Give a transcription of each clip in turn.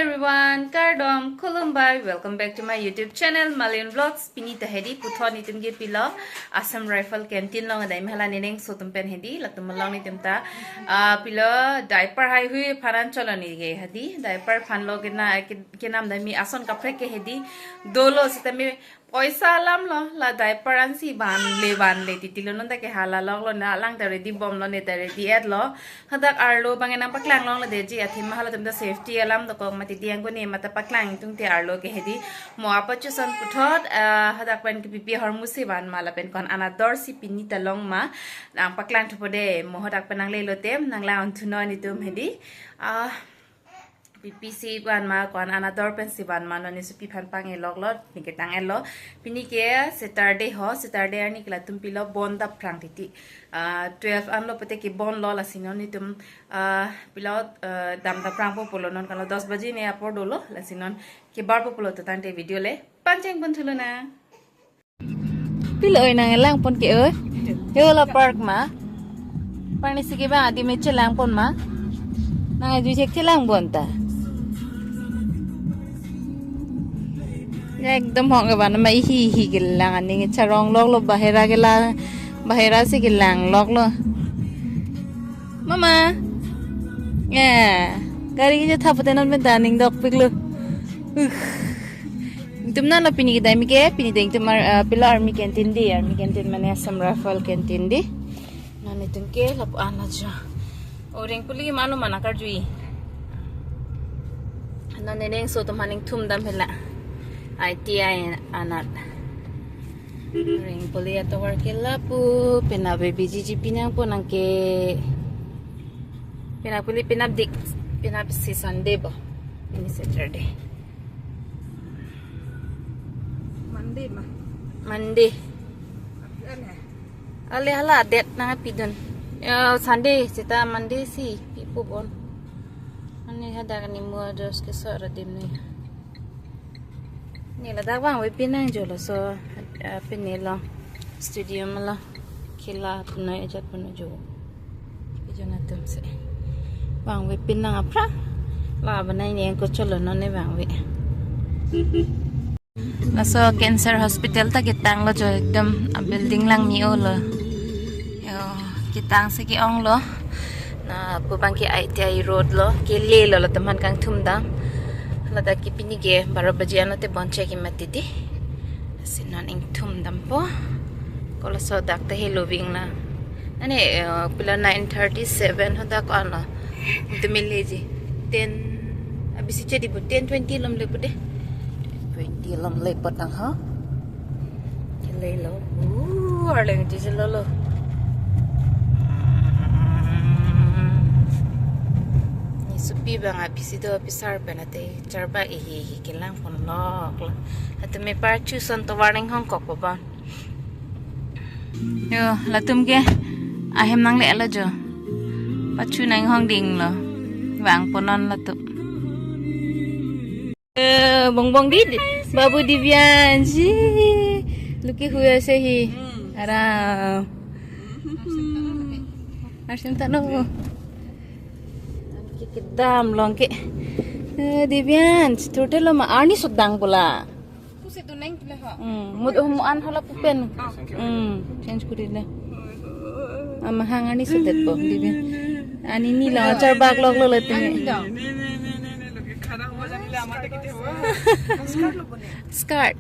everyone, Kardom, Kolumbai. Welcome back to my YouTube channel, Malian Vlogs. Pinita hedi puthon itum ge pila Assam Rifle Canteen long adai mhala neneng sotum pen hedi latum long itum ta pila diaper hai hui pharan cholani ge hedi diaper phan lo gena ke nam dai mi ason kapre ke hedi dolo sitame Oisa alam lo la diaper an si ban le titilo non ta ke hala log lo na lang ta ready bom lo ne ta ready at lo hadak Arlo bangena paklang long la de ji athim mahala tum da safety alam to ko mati diang ko ne mata paklang tung te Arlo ke hedi mo apa chu san puthot hadak pen ke pipi hormu si ban mala pen kon anador si pinita long ma nang paklang thu pode mo hadak penang le lo tem nang la on thuno ni tum hedi PPC ban ma kon anador pen si ban ma no ni supi phan pang e log lot ni ke tang elo pini ke Saturday ani kla tum pilo bonda prang titi 12 an lo pete ki bon lo la sinon ni tum pilo dam da prang po polo non kala 10 baje ne apor dolo la sinon ke bar po polo to tante video le pancheng pun thulo na pilo ina ngelang pon ke yo la park ma pani sige ba adi me chelang pon ma na ju chek chelang bonta एकदम होंगे बाना मैं ही गिल्लांग आने चरong log lo bahera से गिल्लांग log lo mama ya gari ke था पता नहीं मैं दानिंग dok piklo तुम ना पिनी के दामी के पिनी देंग तुम पिला army canteen मैंने Assam Rifle canteen di ना ने तुम के लब आना जा orang puli malu mana karjui ना ने नेंग so तुम हानिंग थुम दम हिला ITI anak ring puli atau warkela pu pena baby jiji pinang po nang ke pena puli pinabdik pinab si Sunday bo ini Saturday Monday ale hala det nang pidon Sunday sita Monday si pipo bon ani hada kan imu ados ke sara dimni Nila dawang we pinang jolo so pinelo studio mala kila puno ejat puno jo ejona tumse wang we pinang apra la banai ne ko cholo no ne wang we la so cancer hospital ta kitang lo jo ekdam building lang mi olo yo kitang se ki ong lo na pubang ki ITI road lo ki le lo taman kang thumdam lada ki pini ge 12 baje anote bonche ki matidi sinan ing thum dampo kola so dakta he loving na ane pila 9:37 hoda ko ana dumilleji 10 abisi chedi bu 10:20 lam le pude 20 lam le patang ha le lo arleng ti lo supi bang abisi do pisar penate charba hi kelang pon lok la me par chu son to warning hong kok ba yo la tum ke ahem nang le la jo pachu nang hong ding lo wang ponon la tu bong di babu Divyan ji luki huya se hi ara arsim ta no Kedam long ke Divyan total lo ma ani sudang pula ku se tu neng pula ha mud mo an hala pupen change kuri le ama hang ani sudet po Divyan ani ni la char bag log lo lete skirt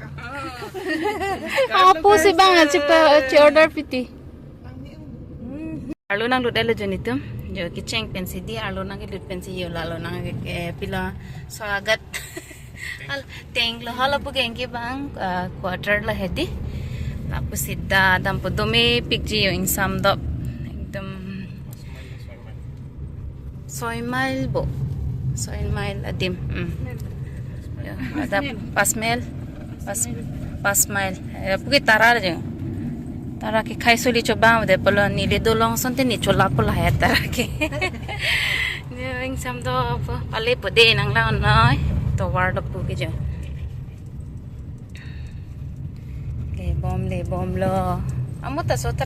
apo se bang achi order piti Arlo nang lut ele jonitum jo kicheng pensi di Arlo nang lut pensi yo lalo nang pila swagat hal teng lo hala pu gengki bang quarter la hedi tapu sidda dam pu dome pikji yo insam do ekdam 6 mile bo 6 mile adim ada 5 mile 5 mile puki tarar jo Tara ke khai soli coba de polo ni le dolong sonte ni chola pola ya tara ke ne ing sam do pale pode nang la noi to war do pu ke jo le bom lo amota so ta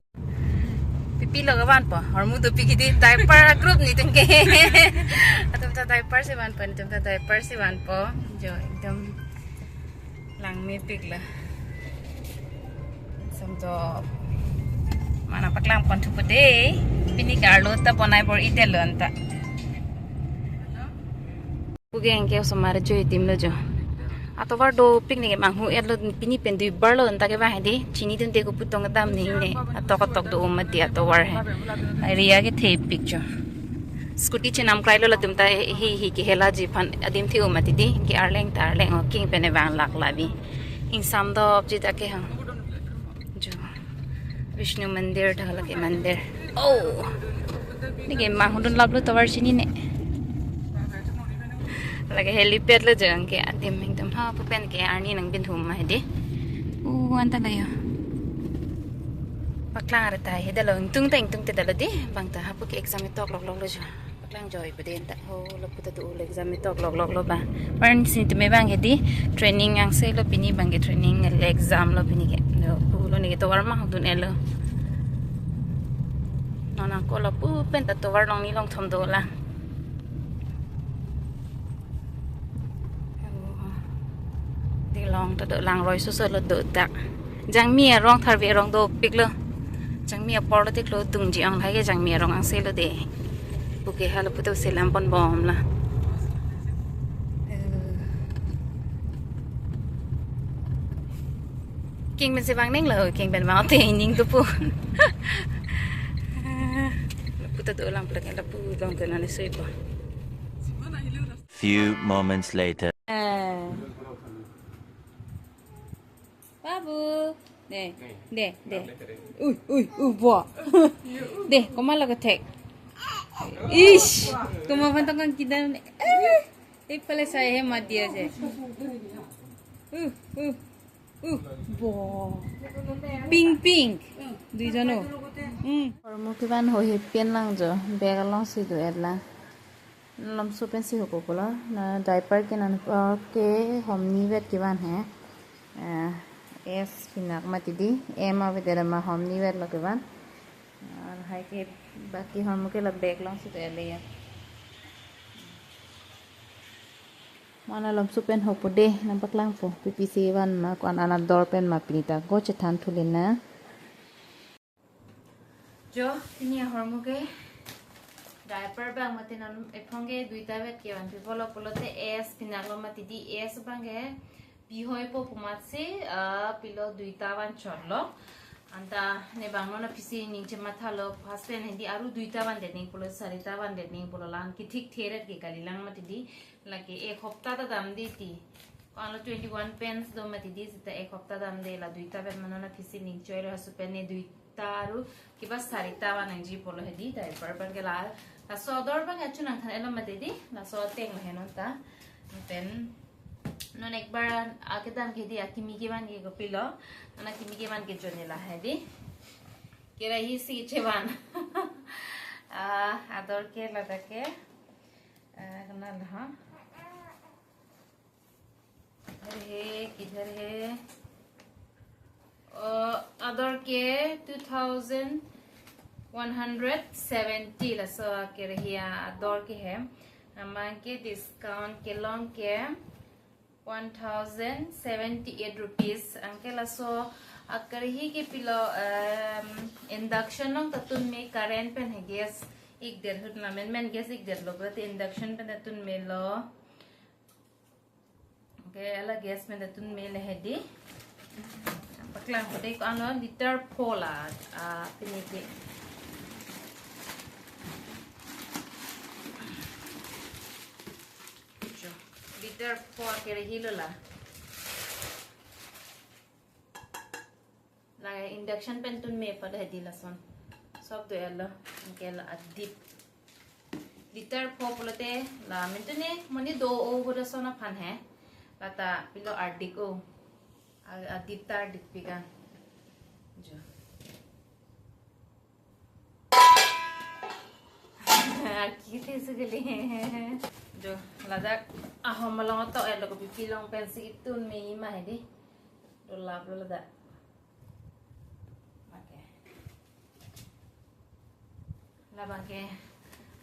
pipi lo kawan po hormu tu piki di diaper group ni tengke atum ta diaper si wan po ni tum ta diaper si wan po jo ekdam lang Mepik lah samto mana paklang pon tu pede pini ka Arlo ta bonai bor ite lo anta puge engke somare jo itim lo jo atau do picnic emang hu elo pini pendu barlo anta ke ba hedi chini tun te ko putong dam ni ne atau kotok do umat dia atau war hai area ke the picture scooty chenam krailo la tumta hi ki hela ji phan adim thi umat di ki arleng o king pene bang lak labi in sam do object ake ha jo Vishnu mandir ढाला के मंदिर oh ni ke mang hundun lablo tawar chini ne lagi helipad lo jeng ke adim ekdam ha pupen ke arni nang bin thum ma hedi anta layo paklang ara tai hedalo tung te dalo di bang ta hapu ke exam tok lok lo jo paklang joy peden ta ho lo puta tu exam tok lok lo ba parn sin te me bang hedi training ang se lo pini bang ke training exam lo pini ke lo ni ke to war ma dun elo nona ko lo pu pen ta to war long ni long thom do la long ta đỡ lang rồi số là đỡ tạ giang mía rong thar về rong đồ pik lo giang mía por lo tik lo tung ji ang thấy cái giang mía rong ang se lo de ok ha lo puto se lam pon bom la king bên se bang neng lo king bên mau te ning tu pu lo puto đỡ lang plek la pu long te na le soi pa Few moments later. Babu, deh, buah, deh, kau malah ketek, ish, kau mau pantangkan kita ni, pala saya hemat dia je, buah, pink, dui jano, orang mungkin kan hohi pen lang jo, beg lang si tu erla, lam supen si hoko kola, na diaper ke nan ke homni vet kiban hai, es pinak mati di ema vedera ma homni ver lo keban ar hai ke baki hormo ke la bag long su ele ya mana lom su pen hopo de nampak lang po ppc wan ma kwan ana dor pen ma pinita go chethan thulina jo ini hormo ke diaper bang mati nan ephonge duita vet ke wan polo polote es pinak lo mati di es bange Bihoi po pumatse pilo duita wan chorlo anta ne bangno na pisi ning chema thalo paspen hindi aru duita wan dening polo sarita wan dening polo lan ki thik theret ke kalilang mati di lagi ek hafta ta dam di ti kalo 21 pence do mati di sita ek hafta dam de la duita wan mano na pisi ning choiro hasu penne duita aru ki bas sarita wan angji polo hedi dai parban ke la so odor bang achu nang than elo mati di la so teng henon ta pen non ek bar akidam ke di akimi ke ban ke pilo ana akimi ke ban ke jonela hai di kerahi si chewan ador ke lada ke kana ha हे किधर है ador ke 2170 la so kerahi ador ke hai nama ke discount ke long ke 1078 rupees angkela so akarahi ke pilo induction long tatun me current pen hai gas ek der hut na men gas ek der lo but induction pen tatun me lo okay ala gas men tatun me le hedi paklang hote ko ano liter pola pinike liter po kerahi lo la induction pen tun me pada hedi lason sob do elo angkela adip liter po polote la mentune moni do o goda sona phan hai lata pilo ardiko adip tar dikpigan jo kite segele jo ladak malong to elo ko pilong pen sikitun me ima hedi do lab lo ladak labang ke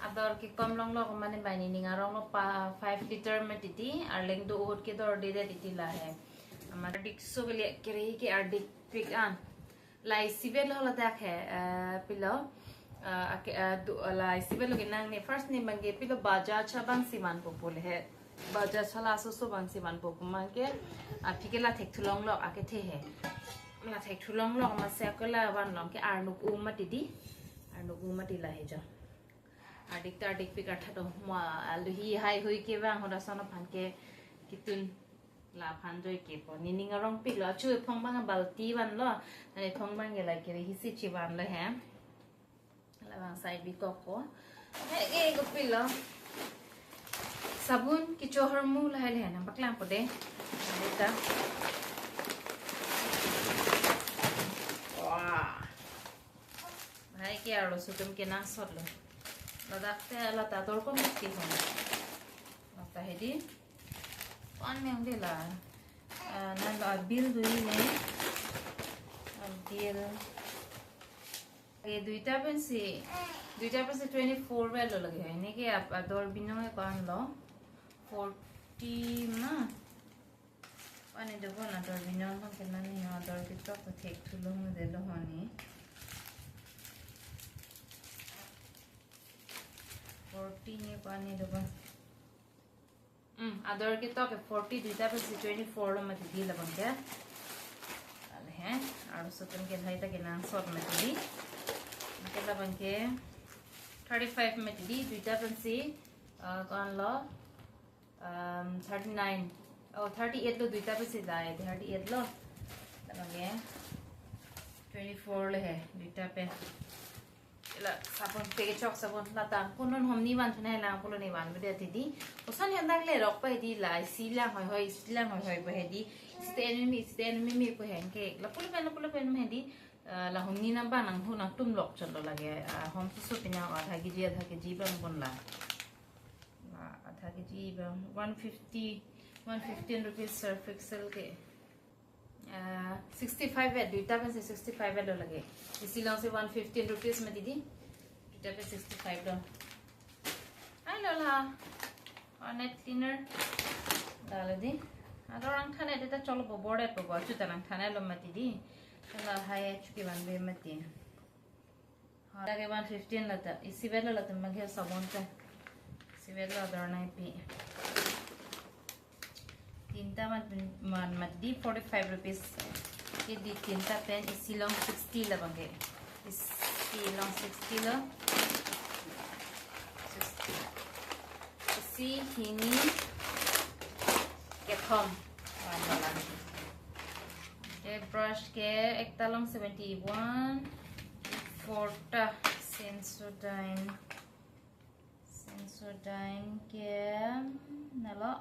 ador ke kom long lo mane bani ninga rong lo pa 5 liter me titi arleng do ut ke dor de titi la hai amar dik so bele Kerahi ke ardik pik an lai sivel hola dak hai pilo lai sivel lo ginang ne first ni bange pilo baja chabang siman popol hai baja chala so bang siman popol man ke apikela thek thulong lo ake the hai la thek thulong lo ma se ko la wan long ke arnu ma tidi arnu ma ti la he ja adik ta adik pik atha to ma aldu hi hai hui ke bang hoda sono phan ke kitun la phan joi ke po ni ning rong pik la chu phong bang balti wan lo ani phong bang ge la ke hi si chi wan lo he la bang side bi ko ko he ge go pik lo sabun ki chohar mu la he na baklang po de ta hai ke Arlo sutum ke na sot lo ladak te Naamlo Ador Kompik ki hon lata hedi pan me de la na bill dui ne bill e duita pensi 24 well lage hai ne ke Ador bino e kan lo 40 na pane de bon Ador bino ma ke na ni Ador ki to thek thulo mu de lo hani 40 ne पानी दबा Ador के तो के 40 दुटा पे 24 लो मत दी लबन के अल है और सुतन के भाई तक ना सॉट में दी के लबन के 35 में दी दुटा पे से कौन लो 39 और 38 लो दुटा पे से दाए 38 लो लबन के 24 ले है दुटा पे la sabon pe chok sabon la ta punon hom ni wan thane la pulo ni wan bede ti di osan hen dak le rok pa di la si la hoi ba di stand mi po hen ke la pulo pen me di la hom ni na ba nang hu na tum lok chon lo lage hom su pina adha ke ji bang bon la adha ke ji bang 115 rupees surf excel ke 65 है दुटा पे से 65 है लगे इसी long से 115 rupees में दीदी दुटा पे 65 लो आई लोला और नेट क्लीनर डाल दी अगर रंग थाने देता चलो बोर्डे पे बहुत चुता रंग थाने लो मत दीदी चलो हाय चुकी बन बे मत दी हाँ लगे 115 लता इसी वेलो लता मगे साबुन पे इसी वेलो अदर नहीं पी तीनटा मत दी 45 रुपीस ये दी तीनटा पेन इसी लॉन्ग 60 लगेंगे इसी लॉन्ग 60 लो इसी हिनी के थम ये ब्रश के एक तालंग 71 फोर्टा सेंसोडाइन के नला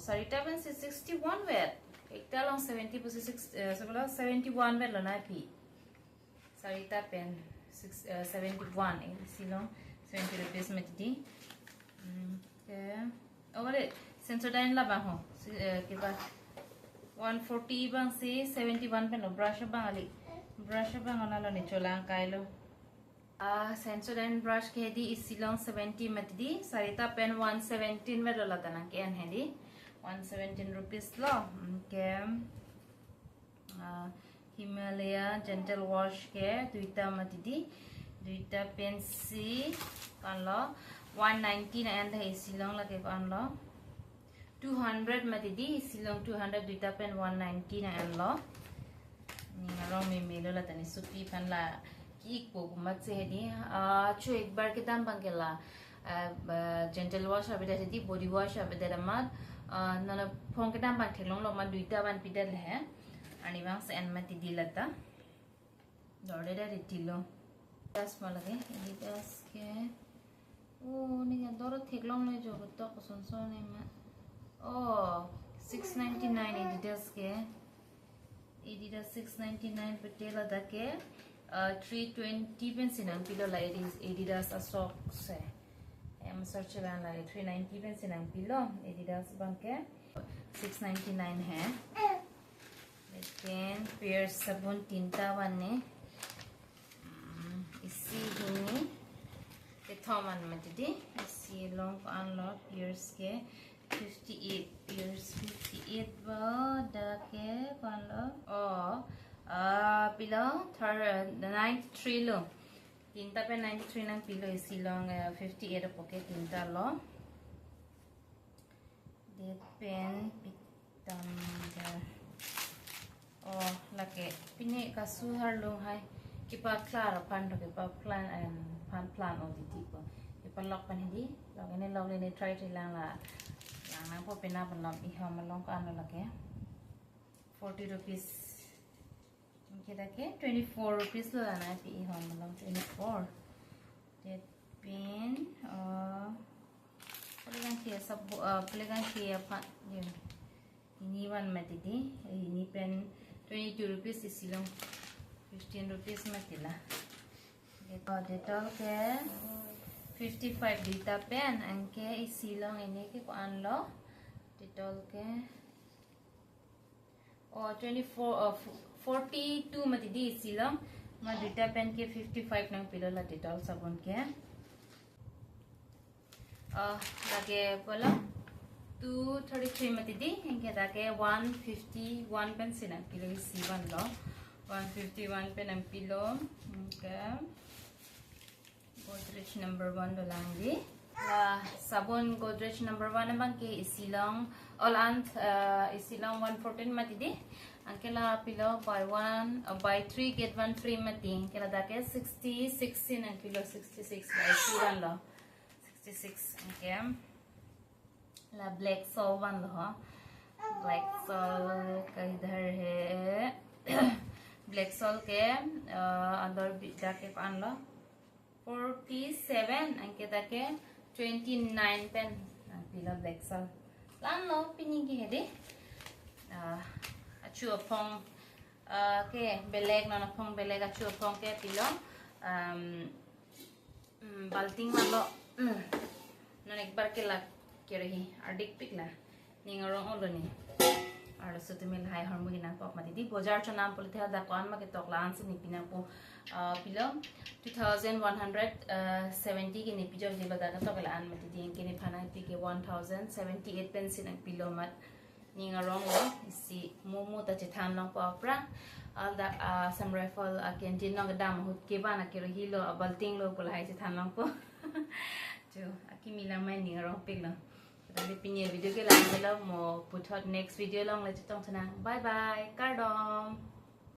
sarita pen 61 wet ekta long 70 pusi 71 wet lona pi sarita pen 71 silong 70 rupees met di ke ore sensodyne la ba ho ke ba 140 bang se 71 pen brush bang ali brush bang ona lo ni cholang kai lo Sensodyne brush के दी इसी long 70 मत दी सारिता pen 117 में रोला तना के अन है दी 117 rupees लो के Himalaya gentle wash के दुईटा मत दी दुईटा pen C can't low 119 and है इसी लॉन्ग लगे कान लो 200 मत दी इसी लॉन्ग 200 दुईटा पेन 119 एंड लो निंगरों में मेलो ला तनी सुपी फन ला एक वो मत से है दी चो एक बार के दाम बंगेला जेंटल वॉश अबे दे दी बॉडी वॉश अबे दे मत नन फोंग के दाम बंग ठेलों लो मत दुईटा बन पिडल है आणि वांग से एन मत दी लता दौड़े दे रिटिलो दस मालगे एडिडास के ओ निगा दौड़ ठेलों ले जो तो कुछ ने मत ओ 699 एडिडास के एडिडास 699 पे टेला दके 320 pence in pilo la Adidas socks है हम सर्च करना लगे 390 pence in pilo Adidas bank है 699 है लेकिन पेयर साबुन तीनटा बने isi hini ke thoman matidi isi long unlock years ke 58 years 58 ba da ke unlock below 93 lo tinta pe 93 nang below isi long 58 pocket tinta lo pen pitam lake pini kasu har lo hai kipa klar pan to kipa plan and plan oditi ko kipa lock pan hindi log ne try lang la lang po pina ban lock I ha malong ka ano lake 40 rupees kita ke 24 rupees lo na pi I ha malong 24 that pin pelegan kia pa ini one matidi ini pen 22 rupees isilong 15 rupees matila detol ke 55 dita pen angke isilong ini ke ko anlo detol ke 24 42 matidi isilong ma dita pen ke 55 nang pilo la detol sabon ke lage bola 233 matidi inke dake 151 pen sina kilo C1 lo 151 pen am kilo okay Godrej number 1 do lang di sabon Godrej number 1 naman ke isilong all ant isilong 114 matidi angkela pilo by 3 get 1 free mati kela dake 66 in kilo 66 by C1 lo 66 okay la black soul one lo black soul का इधर है black soul के अंदर जाके पान लो 47 अंके जाके 29 pen पिला black soul लान लो पिनी की है दे अच्छु अपॉं के बेलेग ना अपॉं बेलेग अच्छु अपॉं के पिलो बाल्टिंग वालो नन एक बार के ला Kerahi adik pikla ningarong oloni Arlo sutumil hai hormugina pop matidi bojar chonam politha da kwan ma ke toklan se nipina po pilo 2170 ke nipijo je bada ka tokla an matidi ke ni phana pi ke 1078 pencil ang pilo mat ningarong lo isi momo ta che tham long pa pra al da some rifle canteen long dam hut ke bana Kerahi lo balting lo polai che tham long po jo Akimi lamai ningarong pikla Tapi punya video ke lang mo put next video lang la chitong sana bye bye kardom